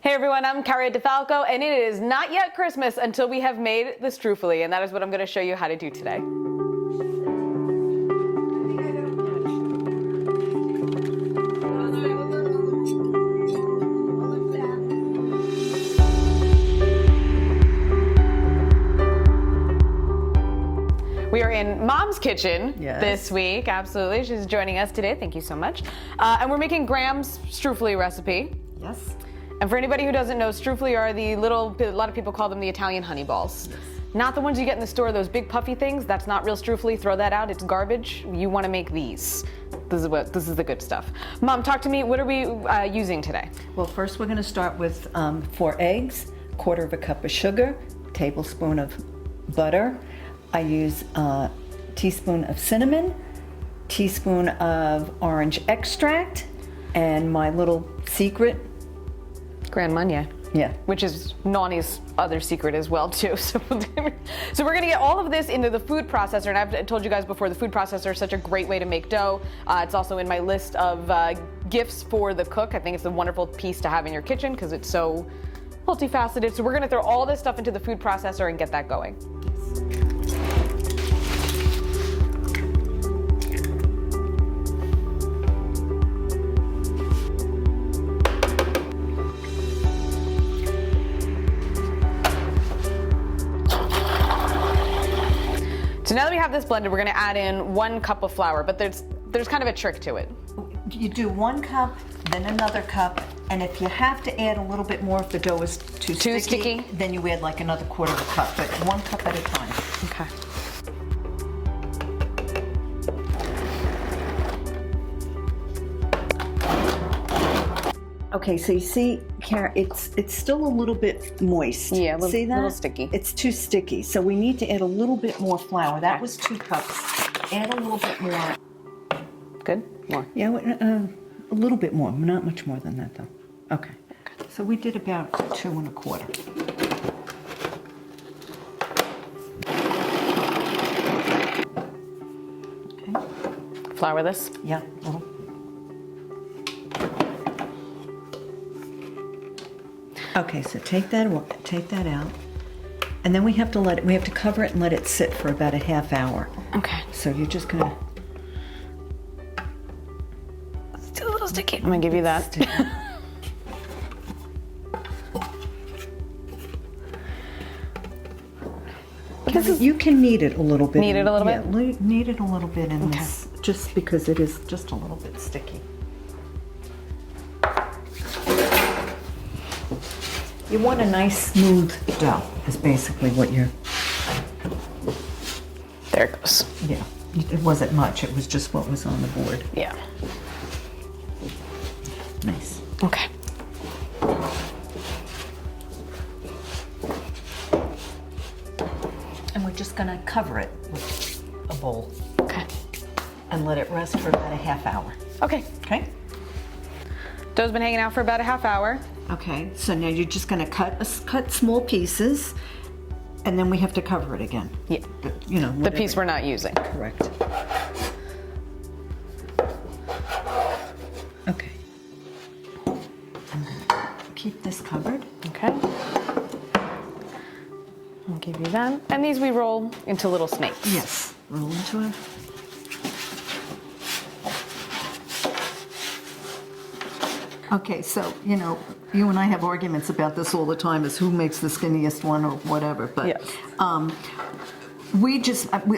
Hey everyone, I'm Cara Di Falco, and it is not yet Christmas until we have made the Struffoli, and that is what I'm going to show you how to do today. We are in Mom's kitchen this week, absolutely. She's joining us today, thank you so much. And we're making Graham's Struffoli recipe. Yes. And for anybody who doesn't know, Struffoli are the little, a lot of people call them the Italian honey balls. Yes. Not the ones you get in the store, those big puffy things. That's not real Struffoli, throw that out, it's garbage. You wanna make these. This is the good stuff. Mom, talk to me, what are we using today? Well, first we're gonna start with 4 eggs, 1/4 cup of sugar, tablespoon of butter. I use a teaspoon of cinnamon, teaspoon of orange extract, and my little secret, Grand Marnier. Yeah. Which is Nani's other secret as well too. So we're gonna get all of this into the food processor, and I've told you guys before, the food processor is such a great way to make dough. It's also in my list of gifts for the cook. I think it's a wonderful piece to have in your kitchen because it's so multifaceted. So we're gonna throw all this stuff into the food processor and get that going. So now that we have this blended, we're gonna add in 1 cup of flour, but there's kind of a trick to it. You do 1 cup, then another cup, and if you have to add a little bit more if the dough is too sticky, then you add like another 1/4 cup, but 1 cup at a time. Okay. Okay, so you see, Cara, it's still a little bit moist. Yeah, see that? A little sticky. It's too sticky, so we need to add a little bit more flour. That was 2 cups. Add a little bit more. Good? More? Yeah, a little bit more. Not much more than that, though. Okay. So we did about 2 1/4. Okay. Flour this? Yeah, a little. Okay, so take that out, and then we have to cover it and let it sit for about a ½ hour. Okay. So you're just gonna. It's still a little sticky. I'm gonna give you that. You can knead it a little bit. Knead it a little bit? Yeah, knead it a little bit in this, just because it is just a little bit sticky. You want a nice smooth dough, is basically what you're... There it goes. Yeah, it wasn't much, it was just what was on the board. Yeah. Nice. Okay. And we're just gonna cover it with a bowl. Okay. And let it rest for about a ½ hour. Okay. Okay? Dough's been hanging out for about a ½ hour. Okay, so now you're just gonna cut small pieces, and then we have to cover it again. Yeah. You know, the piece we're not using. Correct. Okay. I'm gonna keep this covered. Okay. I'll give you that. And these we roll into little snakes. Yes. Roll into it. Okay, so, you know, you and I have arguments about this all the time, is who makes the skinniest one or whatever, but yes.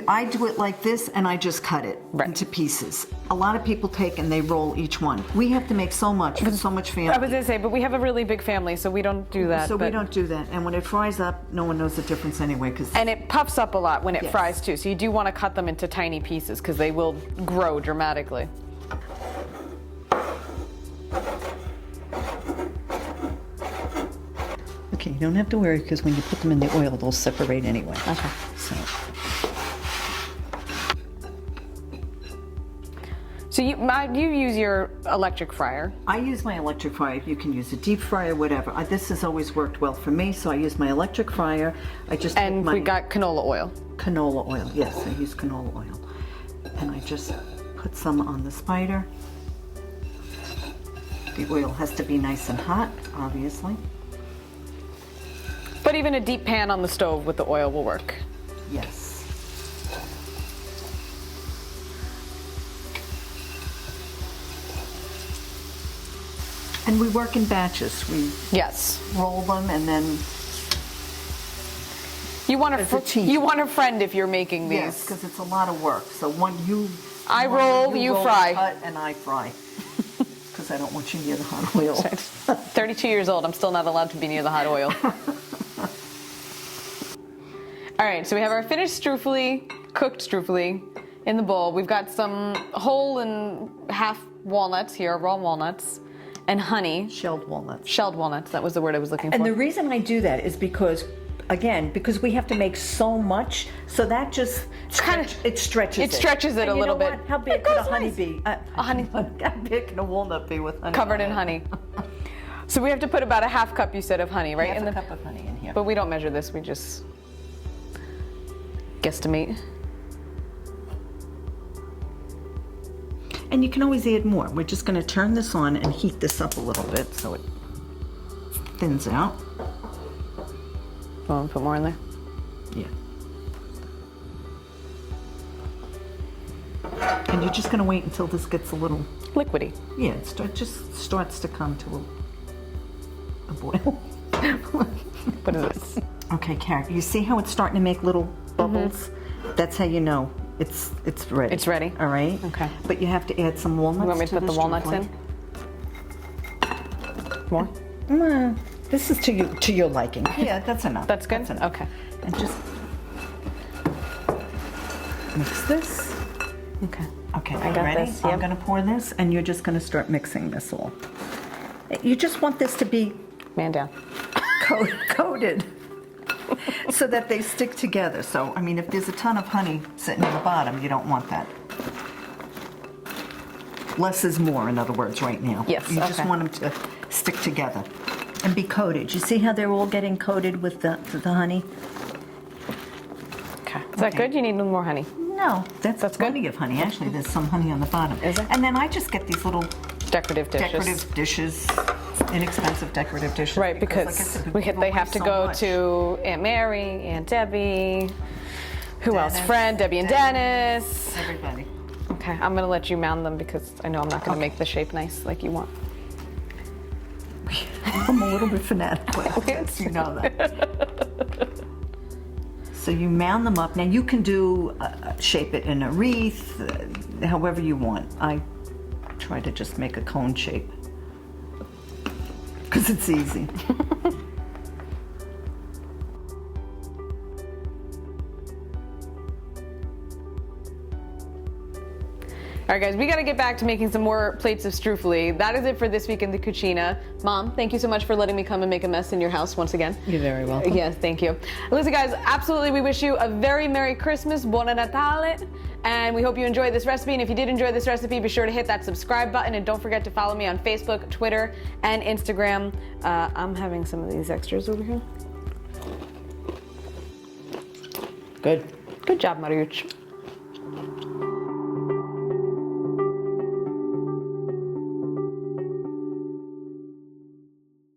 I do it like this, and I just cut it into pieces. A lot of people take and they roll each one. We have to make so much for so much family. I was gonna say, but we have a really big family, so we don't do that. So we don't do that, and when it fries up, no one knows the difference anyway. And it puffs up a lot when it fries too, so you do want to cut them into tiny pieces because they will grow dramatically. Okay, you don't have to worry, because when you put them in the oil, they'll separate anyway. Okay. So you use your electric fryer? I use my electric fryer. You can use a deep fryer, whatever. This has always worked well for me, so I use my electric fryer. And we got canola oil. Canola oil, yes, I use canola oil. And I just put some on the spider. The oil has to be nice and hot, obviously. But even a deep pan on the stove with the oil will work. Yes. And we work in batches. We Yes. roll them and then, You want As a team. you want a friend if you're making these. yes, because it's a lot of work. So I roll, you fry. cut, and I fry. Because I don't want you near the hot oil. 32 years old, I'm still not allowed to be near the hot oil. All right, so we have our finished struffoli, cooked struffoli in the bowl. We've got some whole and half walnuts here, raw walnuts, and honey. Shelled walnuts. Shelled walnuts, that was the word I was looking for. And the reason I do that is because, again, because we have to make so much, so that just it stretches it. It stretches it And a you little know bit. what? How big It could a goes honey nice. be? A honey. How big can a walnut be with honey? Covered on in it? honey. So we have to put about a half cup, you said, of honey, right? Half in a cup of honey in here. But we don't measure this, we just guesstimate. And you can always add more. We're just going to turn this on and heat this up a little bit so it thins out. Want to put more in there? Yeah. And you're just going to wait until this gets a little, Liquidy. yeah, it just starts to come to a boil. What is this? Okay, Cara, you see how it's starting to make little bubbles? That's how you know it's ready. It's ready? All right. Okay. But you have to add some walnuts. You want me to put the this walnuts struffoli. in? More? This is to your liking. Yeah, that's enough. That's good? That's enough. Okay. And just mix this. Okay. Okay, I got ready? this, I'm yep. going to pour this, and you're just going to start mixing this all. You just want this to be Man down. coated so that they stick together. So, I mean, if there's a ton of honey sitting in the bottom, you don't want that. Less is more, in other words, right now. Yes, You just okay. want them to stick together and be coated. You see how they're all getting coated with the honey? Okay. Is that good? You need more honey. No, that's good? plenty of honey. Actually, there's some honey on the bottom. Is there? And then I just get these little Decorative dishes. inexpensive decorative dishes. Right, like I because said, people they have waste to so go much. to Aunt Mary, Aunt Debbie, who else? Dennis, Friend, Debbie and Dennis. Everybody. Okay, I'm gonna let you mound them because I know I'm not gonna make the shape nice like you want. I'm a little bit fanatical. Yes, you know that. So you mound them up. Now you can do shape it in a wreath, however you want. I try to just make a cone shape because it's easy. All right, guys, we got to get back to making some more plates of struffoli. That is it for this week in the Cucina. Mom, thank you so much for letting me come and make a mess in your house once again. You're very welcome. Yes, thank you. Listen, guys, absolutely, we wish you a very Merry Christmas, Buon Natale, and we hope you enjoyed this recipe. And if you did enjoy this recipe, be sure to hit that subscribe button, and don't forget to follow me on Facebook, Twitter, and Instagram. I'm having some of these extras over here. Good. Good job, Mariusz.